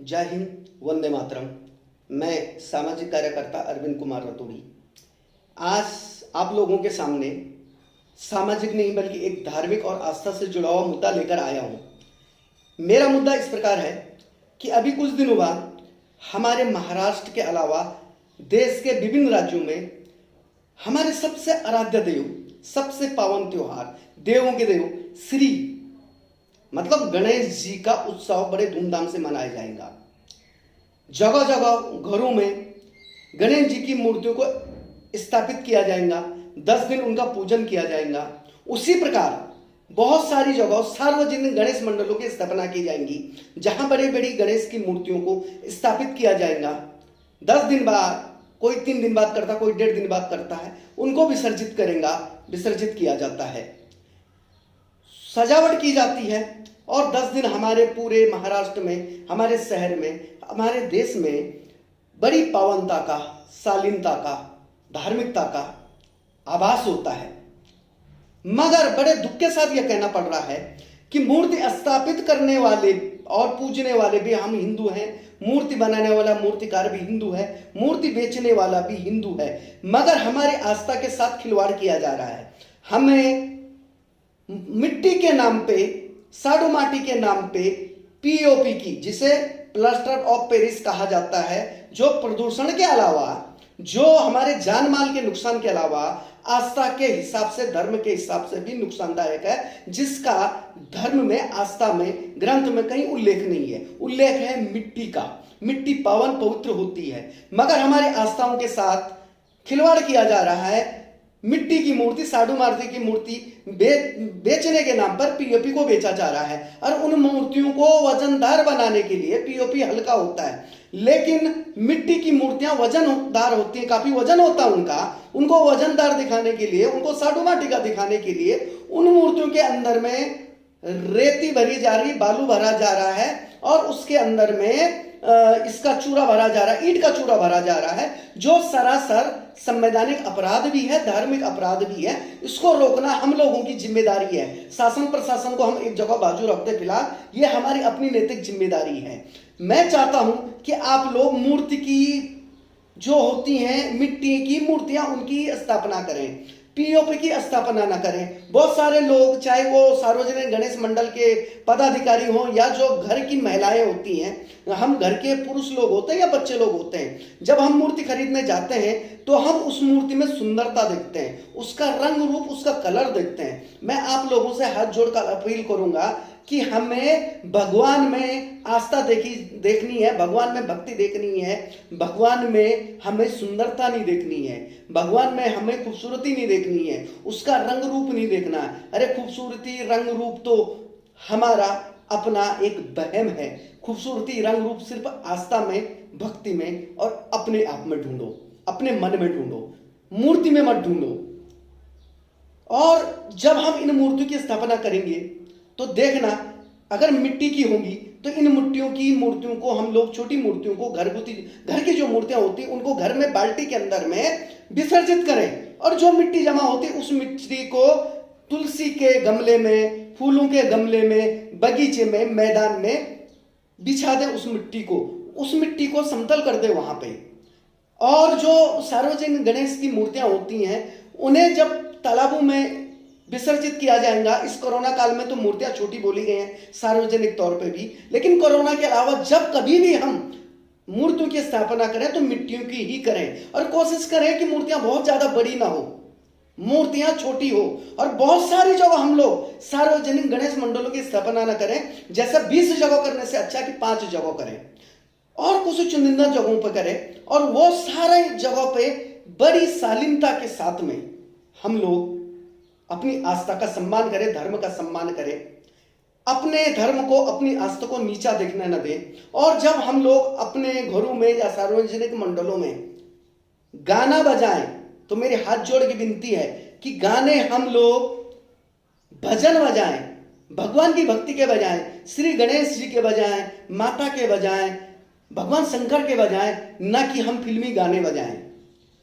जय हिंद, वंदे मातरम। मैं सामाजिक कार्यकर्ता अरविंद कुमार रतूड़ी आज आप लोगों के सामने सामाजिक नहीं बल्कि एक धार्मिक और आस्था से जुड़ा हुआ मुद्दा लेकर आया हूँ। मेरा मुद्दा इस प्रकार है कि अभी कुछ दिनों बाद हमारे महाराष्ट्र के अलावा देश के विभिन्न राज्यों में हमारे सबसे आराध्य देव, सबसे पावन त्योहार, देवों के देव श्री मतलब गणेश जी का उत्सव बड़े धूमधाम से मनाया जाएगा। जगह जगह घरों में गणेश जी की मूर्तियों को स्थापित किया जाएगा। 10 दिन उनका पूजन किया जाएगा। उसी प्रकार बहुत सारी जगह सार्वजनिक गणेश मंडलों की स्थापना की जाएंगी, जहां बड़ी बड़ी गणेश की मूर्तियों को स्थापित किया जाएगा। 10 दिन बाद, कोई 3 दिन बाद करता, कोई 1.5 दिन बाद करता है, उनको विसर्जित किया जाता है, सजावट की जाती है। और 10 दिन हमारे पूरे महाराष्ट्र में, हमारे शहर में, हमारे देश में बड़ी पावनता का, शालीनता का, धार्मिकता का आभास होता है। मगर बड़े दुख के साथ यह कहना पड़ रहा है कि मूर्ति स्थापित करने वाले और पूजने वाले भी हम हिंदू हैं, मूर्ति बनाने वाला मूर्तिकार भी हिंदू है, मूर्ति बेचने वाला भी हिंदू है, मगर हमारी आस्था के साथ खिलवाड़ किया जा रहा है। हमें मिट्टी के नाम पे, साडू माटी के नाम पे पीओपी की, जिसे प्लास्टर ऑफ पेरिस कहा जाता है, जो प्रदूषण के अलावा, जो हमारे जान माल के नुकसान के अलावा आस्था के हिसाब से, धर्म के हिसाब से भी नुकसानदायक है, जिसका धर्म में, आस्था में, ग्रंथ में कहीं उल्लेख नहीं है। उल्लेख है मिट्टी का। मिट्टी पावन पवित्र होती है, मगर हमारे आस्थाओं के साथ खिलवाड़ किया जा रहा है। मिट्टी की मूर्ति, साडू माटी की मूर्ति बेचने के नाम पर पीओपी को बेचा जा रहा है। और उन मूर्तियों को वजनदार बनाने के लिए पीओपी हल्का होता है, लेकिन मिट्टी की मूर्तियां वजनदार होती हैं, काफी वजन होता है उनका। उनको वजनदार दिखाने के लिए, उनको साडू माटी का दिखाने के लिए उन मूर्तियों के अंदर में रेती भरी जा रही, बालू भरा जा रहा है, और उसके अंदर में इसका चूरा भरा जा रहा है, ईंट का चूरा भरा जा रहा है, जो सरासर संवैधानिक अपराध भी है, धार्मिक अपराध भी है। इसको रोकना हम लोगों की जिम्मेदारी है। शासन प्रशासन को हम एक जगह बाजू रखते फिलहाल, ये हमारी अपनी नैतिक जिम्मेदारी है। मैं चाहता हूं कि आप लोग मूर्ति की जो होती हैं, मिट्टी की मूर्तियां, उनकी स्थापना करें, पीओपी की स्थापना ना करें। बहुत सारे लोग, चाहे वो सार्वजनिक गणेश मंडल के पदाधिकारी हों या जो घर की महिलाएं होती हैं, हम घर के पुरुष लोग होते हैं या बच्चे लोग होते हैं, जब हम मूर्ति खरीदने जाते हैं तो हम उस मूर्ति में सुंदरता देखते हैं, उसका रंग रूप, उसका कलर देखते हैं। मैं आप लोगों से हाथ जोड़कर अपील करूंगा कि हमें भगवान में आस्था देखनी है, भगवान में भक्ति देखनी है, भगवान में हमें सुंदरता नहीं देखनी है, भगवान में हमें खूबसूरती नहीं देखनी है, उसका रंग रूप नहीं देखना है। अरे खूबसूरती, रंग रूप तो हमारा अपना एक वहम है। खूबसूरती, रंग रूप सिर्फ आस्था में, भक्ति में और अपने आप में ढूंढो, अपने मन में ढूंढो, मूर्ति में मत ढूंढो। और जब हम इन मूर्तियों की स्थापना करेंगे तो देखना, अगर मिट्टी की होंगी तो इन मूर्तियों को हम लोग, छोटी मूर्तियों को, घर की जो मूर्तियां होती हैं, उनको घर में बाल्टी के अंदर में विसर्जित करें। और जो मिट्टी जमा होती है, उस मिट्टी को तुलसी के गमले में, फूलों के गमले में, बगीचे में, मैदान में बिछा दे। उस मिट्टी को समतल कर दे वहां पे। और जो सार्वजनिक गणेश की मूर्तियां होती हैं, उन्हें जब तालाबों में विसर्जित किया जाएगा, इस कोरोना काल में तो मूर्तियां छोटी बोली गई हैं सार्वजनिक तौर पे भी, लेकिन कोरोना के अलावा जब कभी भी हम मूर्तियों की स्थापना करें तो मिट्टियों की ही करें। और कोशिश करें कि मूर्तियां बहुत ज्यादा बड़ी ना हो, मूर्तियां छोटी हो। और बहुत सारी जगह हम लोग सार्वजनिक गणेश मंडलों की स्थापना ना करें, जैसे 20 जगह करने से अच्छा कि 5 जगह करें, और कुछ चुनिंदा जगहों पर करें। और वो सारे जगह पे बड़ी शालीनता के साथ में हम लोग अपनी आस्था का सम्मान करें, धर्म का सम्मान करें, अपने धर्म को, अपनी आस्था को नीचा देखने न दें। और जब हम लोग अपने घरों में या सार्वजनिक मंडलों में गाना बजाएं तो मेरे हाथ जोड़ की विनती है कि गाने हम लोग भजन बजाएं, भगवान की भक्ति के बजाएं, श्री गणेश जी के बजाएं, माता के बजाएं, भगवान शंकर के बजाएं, न कि हम फिल्मी गाने बजाएं।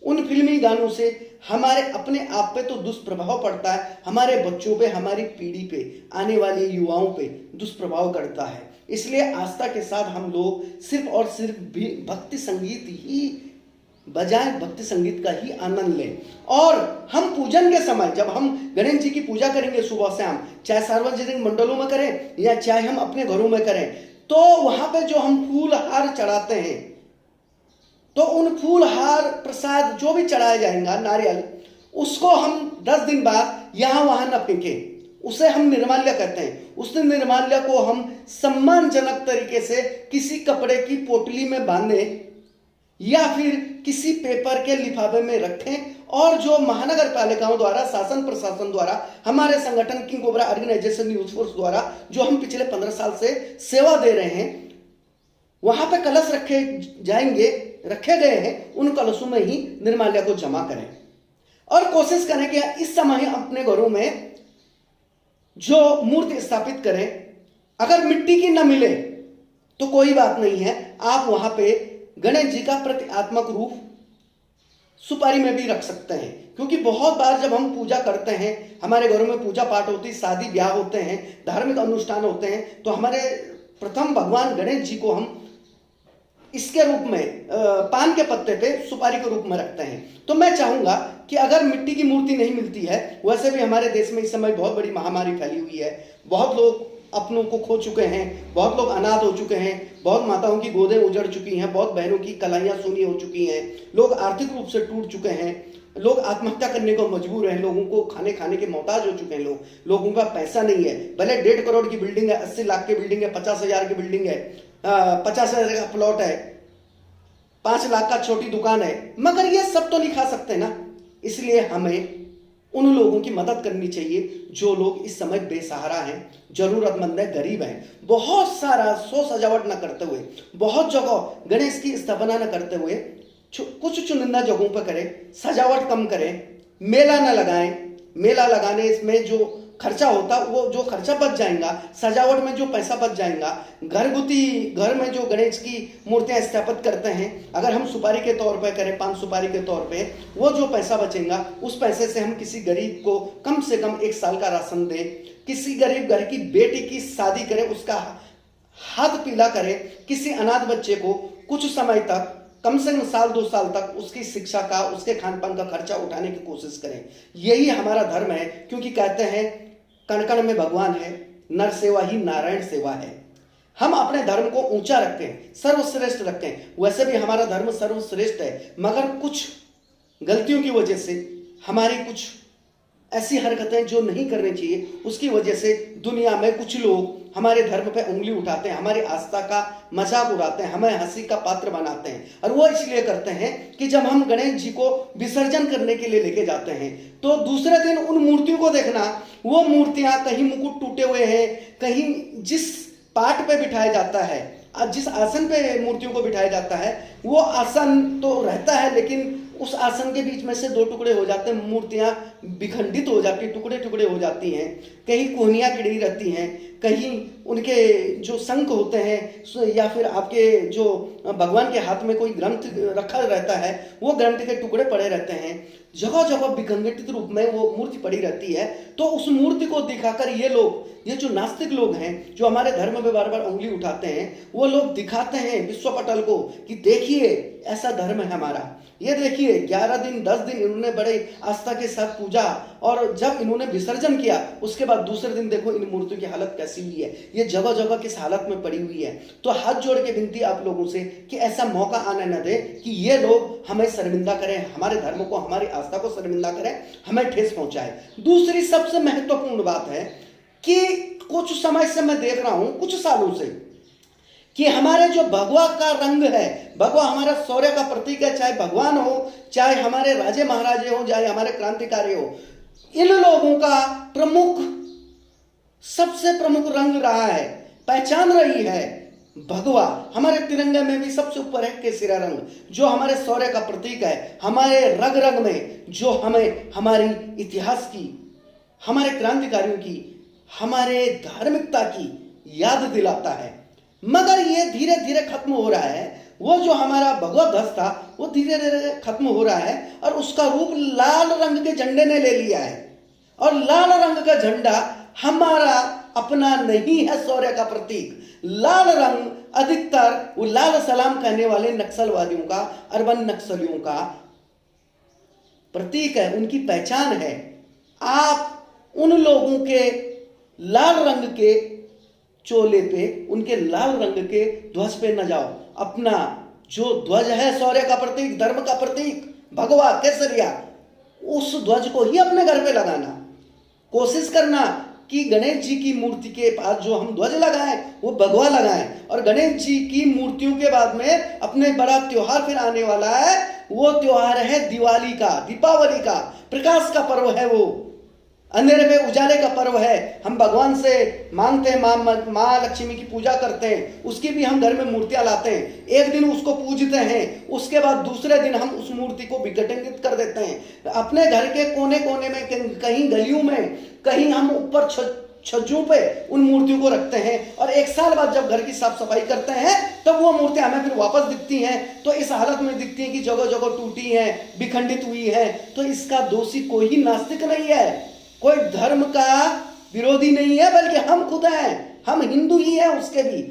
उन फिल्मी गानों से हमारे अपने आप पे तो दुष्प्रभाव पड़ता है, हमारे बच्चों पे, हमारी पीढ़ी पे, आने वाले युवाओं पे दुष्प्रभाव करता है। इसलिए आस्था के साथ हम लोग सिर्फ और सिर्फ भी भक्ति संगीत ही बजाय, भक्ति संगीत का ही आनंद लें। और हम पूजन के समय जब हम गणेश जी की पूजा करेंगे सुबह शाम, चाहे सार्वजनिक मंडलों में करें या चाहे हम अपने घरों में करें, तो वहां पे जो हम फूल हार चढ़ाते हैं, तो उन फूल हार प्रसाद जो भी चढ़ाया जाएगा, नारियल, उसको हम 10 दिन बाद यहां वहां न फेंकें, उसे हम निर्माल्य कहते हैं। उस निर्माल्य को हम सम्मानजनक तरीके से किसी कपड़े की पोटली में बांधें या फिर किसी पेपर के लिफाफे में रखें, और जो महानगर पालिकाओं द्वारा, शासन प्रशासन द्वारा, हमारे संगठन king cobra organisation youth force द्वारा जो हम पिछले 15 साल से सेवा दे रहे हैं, वहां पे कलश रखे गए हैं, उन कलशों में ही निर्माल्य को जमा करें। और कोशिश करें कि इस समय अपने घरों में जो मूर्ति स्थापित करें, अगर मिट्टी की न मिले तो कोई बात नहीं है, आप वहां पे गणेश जी का प्रतीकात्मक रूप सुपारी में भी रख सकते हैं। क्योंकि बहुत बार जब हम पूजा करते हैं, हमारे घरों में पूजा पाठ होती है, शादी ब्याह होते हैं, धार्मिक अनुष्ठान होते हैं, तो हमारे प्रथम भगवान गणेश जी को हम इसके रूप में पान के पत्ते पे सुपारी के रूप में रखते हैं। तो मैं चाहूंगा कि अगर मिट्टी की मूर्ति नहीं मिलती है, वैसे भी हमारे देश में इस समय बहुत बड़ी महामारी फैली हुई है, बहुत लोग अपनों को खो चुके हैं, बहुत लोग अनाथ हो चुके हैं, बहुत माताओं की गोदें उजड़ चुकी हैं, बहुत बहनों की कलाइयां सूनी हो चुकी हैं, लोग आर्थिक रूप से टूट चुके हैं, लोग आत्महत्या करने को मजबूर हैं, लोगों को खाने के मोहताज हो चुके हैं, लोगों का पैसा नहीं है। भले 1.5 करोड़ की बिल्डिंग है, 80 लाख की बिल्डिंग है, 50,000 की बिल्डिंग है, 50,000 का प्लॉट है, 5 लाख का छोटी दुकान है, मगर ये सब तो नहीं खा सकते ना। इसलिए हमें उन लोगों की मदद करनी चाहिए जो लोग इस समय बेसहारा हैं, जरूरतमंद हैं, गरीब हैं। बहुत सारा सो सजावट न करते हुए, बहुत जगह गणेश की स्थापना न करते हुए, कुछ चुनिंदा जगहों पर करें, सजावट कम करें, मेला न लगाएं। मेला लगाने इसमें जो खर्चा होता, वो जो खर्चा बच जाएगा, सजावट में जो पैसा बच जाएगा, घर में जो गणेश की मूर्तियां स्थापित करते हैं, अगर हम सुपारी के तौर पे करें, 5 सुपारी के तौर पे, वो जो पैसा बचेगा, उस पैसे से हम किसी गरीब को कम से कम 1 साल का राशन दें, किसी गरीब घर की बेटी की शादी करें, उसका हाथ पीला करें, किसी अनाथ बच्चे को कुछ समय तक, कम से कम 1-2 साल तक उसकी शिक्षा का, उसके खान पान का खर्चा उठाने की कोशिश करें। यही हमारा धर्म है, क्योंकि कहते हैं कण कण में भगवान है, नर सेवा ही नारायण सेवा है। हम अपने धर्म को ऊंचा रखें, सर्वश्रेष्ठ रखें। वैसे भी हमारा धर्म सर्वश्रेष्ठ है, मगर कुछ गलतियों की वजह से, हमारी कुछ ऐसी हरकतें जो नहीं करनी चाहिए, उसकी वजह से दुनिया में कुछ लोग हमारे धर्म पे उंगली उठाते हैं, हमारी आस्था का मजाक उड़ाते हैं, हमें हंसी का पात्र बनाते हैं। और वो इसलिए करते हैं कि जब हम गणेश जी को विसर्जन करने के लिए लेके जाते हैं, तो दूसरे दिन उन मूर्तियों को देखना, वो मूर्तियां कहीं मुकुट टूटे हुए हैं, कहीं जिस पाट पे बिठाया जाता है, जिस आसन पे मूर्तियों को बिठाया जाता है, वो आसन तो रहता है, लेकिन उस आसन के बीच में से 2 टुकड़े हो जाते हैं, मूर्तियां विखंडित हो जाती, टुकड़े टुकड़े हो जाती हैं, कहीं कोहनियां किड़ी रहती हैं, कहीं उनके जो शंख होते हैं या फिर आपके जो भगवान के हाथ में कोई ग्रंथ रखा रहता है, वो ग्रंथ के टुकड़े पड़े रहते हैं, जगह जगह विखंडित रूप में वो मूर्ति पड़ी रहती है। तो उस मूर्ति को दिखाकर ये जो नास्तिक लोग हैं, जो हमारे धर्म में बार बार उंगली उठाते हैं, वो लोग दिखाते हैं विश्व पटल को कि देखिए ऐसा धर्म है हमारा, ये देखिए 11 दिन 10 दिन इन्होंने बड़े आस्था के साथ पूजा, और जब इन्होंने विसर्जन किया उसके बाद दूसरे दिन देखो इन मूर्तियों की हालत कैसी हुई है, ये जगह जगह किस हालत में पड़ी हुई है। तो हाथ जोड़ के विनती आप लोगों से कि ऐसा मौका आने न दे कि ये लोग हमें शर्मिंदा करें, हमारे धर्म को, हमारी आस्था को शर्मिंदा करें, हमें ठेस पहुंचाए। दूसरी सबसे महत्वपूर्ण बात है कि कुछ समय से मैं देख रहा हूं, कुछ सालों से, कि हमारे जो भगवा का रंग है, भगवा हमारा शौर्य का प्रतीक है, चाहे भगवान हो, चाहे हमारे राजे महाराजे हो, चाहे हमारे क्रांतिकारी हो, इन लोगों का सबसे प्रमुख रंग रहा है, पहचान रही है भगवा। हमारे तिरंगे में भी सबसे ऊपर है केसरिया रंग, जो हमारे शौर्य का प्रतीक है, हमारे रग रग में जो हमें हमारी इतिहास की, हमारे क्रांतिकारियों की, हमारे धार्मिकता की याद दिलाता है। मगर ये धीरे धीरे खत्म हो रहा है। वो जो हमारा भगवा ध्वज था वो धीरे धीरे खत्म हो रहा है और उसका रूप लाल रंग के झंडे ने ले लिया है। और लाल रंग का झंडा हमारा अपना नहीं है शौर्य का प्रतीक। लाल रंग अधिकतर वो लाल सलाम कहने वाले नक्सलवादियों का, अर्बन नक्सलियों का प्रतीक है, उनकी पहचान है। आप उन लोगों के लाल रंग के चोले पे, उनके लाल रंग के ध्वज पे न जाओ। अपना जो ध्वज है शौर्य का प्रतीक, धर्म का प्रतीक, भगवा केसरिया, उस ध्वज को ही अपने घर पे लगाना। कोशिश करना कि गणेश जी की मूर्ति के पास जो हम ध्वज लगाएं वो भगवा लगाएं। और गणेश जी की मूर्तियों के बाद में अपने बड़ा त्योहार फिर आने वाला है, वो त्योहार है दिवाली का, दीपावली का, प्रकाश का पर्व है, वो अंधेरे में उजाले का पर्व है। हम भगवान से मांगते हैं, माँ लक्ष्मी की पूजा करते हैं, उसकी भी हम घर में मूर्तियां लाते हैं, एक दिन उसको पूजते हैं, उसके बाद दूसरे दिन हम उस मूर्ति को विघटित कर देते हैं। अपने घर के कोने कोने में, कहीं गलियों में, कहीं हम ऊपर छज्जों पे उन मूर्तियों को रखते हैं, और एक साल बाद जब घर की साफ सफाई करते हैं तब वो मूर्तियां हमें फिर वापस दिखती हैं, तो इस हालत में दिखती हैं कि जगह जगह टूटी हैं, विखंडित हुई है। तो इसका दोषी कोई नास्तिक नहीं है, कोई धर्म का विरोधी नहीं है, बल्कि हम खुद हैं, हम हिंदू ही हैं उसके भी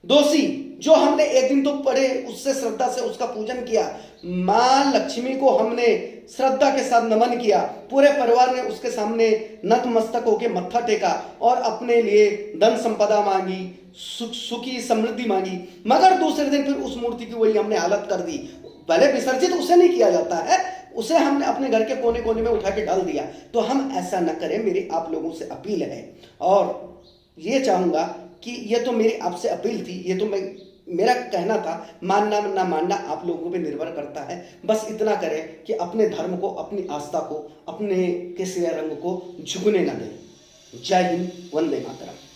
दोषी। जो हमने एक दिन तो पढ़े, उससे श्रद्धा से उसका पूजन किया, मां लक्ष्मी को हमने श्रद्धा के साथ नमन किया, पूरे परिवार ने उसके सामने नतमस्तक होकर मत्था टेका और अपने लिए धन संपदा मांगी, सुखी समृद्धि मांगी। मगर दूसरे दिन फिर उस मूर्ति की वही हमने हालत कर दी। भले विसर्जित उसे नहीं किया जाता है, उसे हमने अपने घर के कोने कोने में उठा के डाल दिया। तो हम ऐसा न करें, मेरी आप लोगों से अपील है। और ये चाहूंगा कि ये तो मेरी आपसे अपील थी, ये तो मेरा कहना था, मानना ना मानना आप लोगों पे निर्भर करता है। बस इतना करें कि अपने धर्म को, अपनी आस्था को, अपने केसरिया रंग को झुकने ना दें। जय हिंद, वंदे मातरम।